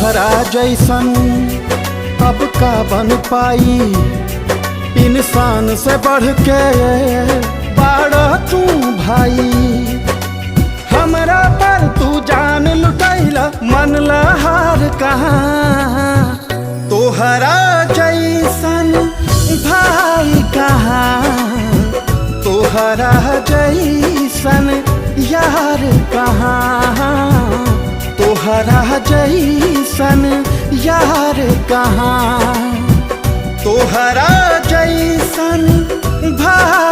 तोहरा जैसन अब का बन पाई, इंसान से बढ़ के बाड़ा तू भाई। हमरा पर तू जान लुटैला, मन हार कहाँ, तोहरा जैसन भाई कहाँ, तोहरा जैसन यार कहाँ, तोहरा जैसन यार कहाँ, तोहरा जैसन भाई।